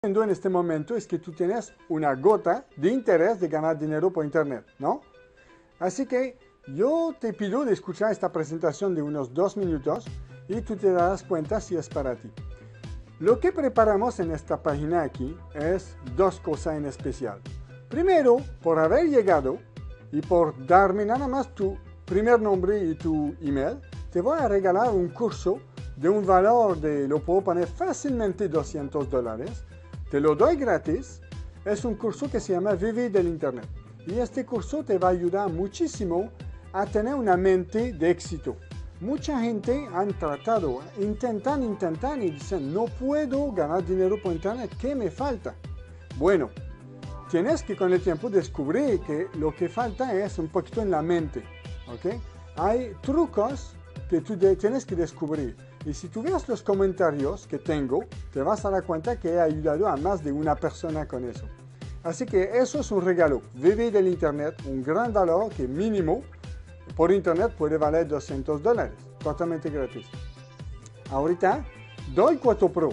En este momento es que tú tienes una gota de interés de ganar dinero por internet, ¿no? Así que yo te pido de escuchar esta presentación de unos 2 minutos y tú te darás cuenta si es para ti. Lo que preparamos en esta página aquí es 2 cosas en especial. Primero, por haber llegado y por darme nada más tu primer nombre y tu email, te voy a regalar un curso de un valor de, lo puedo poner fácilmente $200. Te lo doy gratis. Es un curso que se llama Vivir del Internet. Y este curso te va a ayudar muchísimo a tener una mente de éxito. Mucha gente han tratado, intentan y dicen, no puedo ganar dinero por internet, ¿qué me falta? Bueno, tienes que con el tiempo descubrir que lo que falta es un poquito en la mente, ¿ok? Hay trucos que tú tienes que descubrir. Y si tú ves los comentarios que tengo, te vas a dar cuenta que he ayudado a más de una persona con eso. Así que eso es un regalo. Vivir del internet, un gran valor que mínimo por internet puede valer $200, totalmente gratis. Ahorita doy 4 Pro.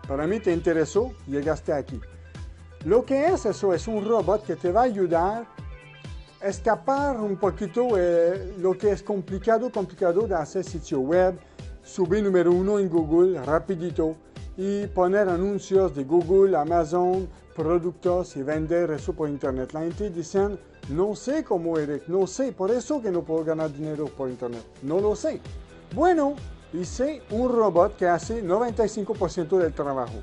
Para mí te interesó, llegaste aquí. Lo que es eso es un robot que te va a ayudar a escapar un poquito lo que es complicado de hacer sitio web, subir número 1 en Google rapidito y poner anuncios de Google, Amazon, productos y vender eso por internet. La gente dice, no sé cómo Eric, no sé, por eso que no puedo ganar dinero por internet, no lo sé. Bueno, hice un robot que hace 95% del trabajo.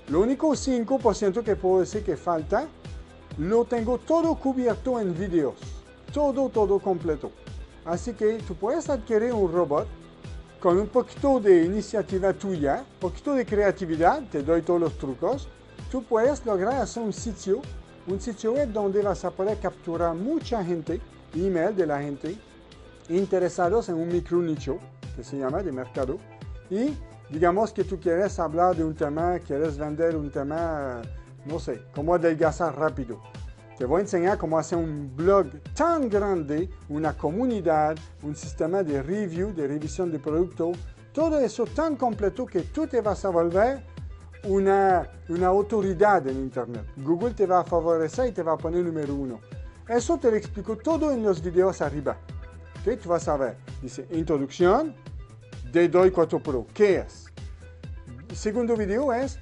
Lo único 5% que puedo decir que falta, lo tengo todo cubierto en videos, todo completo. Así que tú puedes adquirir un robot con un poquito de iniciativa tuya, un poquito de creatividad, te doy todos los trucos. Tú puedes lograr hacer un sitio web donde vas a poder capturar mucha gente, email de la gente, interesados en un micro nicho, que se llama de mercado, y digamos que tú quieres hablar de un tema, quieres vender un tema, no sé, cómo adelgazar rápido. Te voy a enseñar cómo hacer un blog tan grande, una comunidad, un sistema de review, de revisión de producto, todo eso tan completo que tú te vas a volver una autoridad en internet. Google te va a favorecer y te va a poner número 1. Eso te lo explico todo en los videos arriba. ¿Okay? Tú vas a ver. Dice introducción, de doy 4 Pro. ¿Qué es? El segundo video es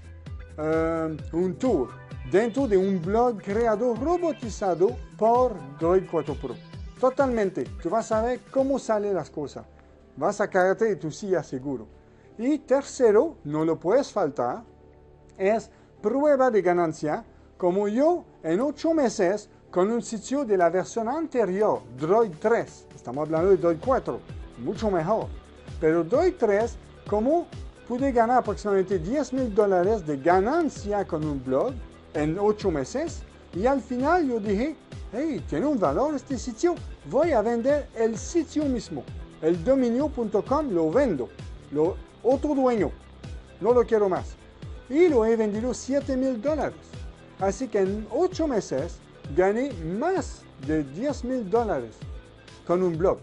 un tour dentro de un blog creado robotizado por Droid 4 Pro. Totalmente. Tú vas a ver cómo salen las cosas. Vas a caerte de tu silla seguro. Y tercero, no lo puedes faltar, es prueba de ganancia, como yo en 8 meses con un sitio de la versión anterior, Droid 3. Estamos hablando de Droid 4, mucho mejor. Pero Droid 3, como pude ganar aproximadamente $10,000 de ganancia con un blog en 8 meses, y al final yo dije, hey, tiene un valor este sitio, voy a vender el sitio mismo. El dominio.com lo vendo, otro dueño, no lo quiero más. Y lo he vendido $7,000. Así que en 8 meses gané más de $10,000 con un blog.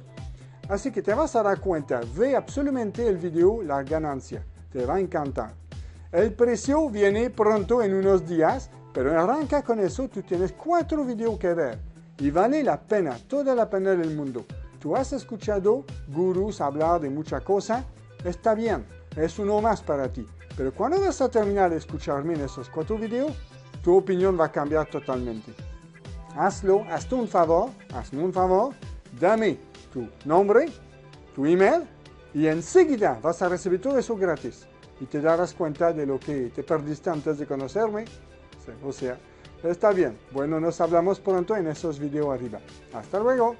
Así que te vas a dar cuenta, ve absolutamente el video, la ganancia, te va a encantar. El precio viene pronto en unos días, pero arranca con eso, tú tienes 4 videos que ver y vale la pena, toda la pena del mundo. Tú has escuchado gurús hablar de mucha cosa, está bien, es uno más para ti. Pero cuando vas a terminar de escucharme en esos 4 videos, tu opinión va a cambiar totalmente. Hazme un favor, dame tu nombre, tu email, y enseguida vas a recibir todo eso gratis. Y te darás cuenta de lo que te perdiste antes de conocerme. O sea, está bien. Bueno, nos hablamos pronto en esos videos arriba. Hasta luego.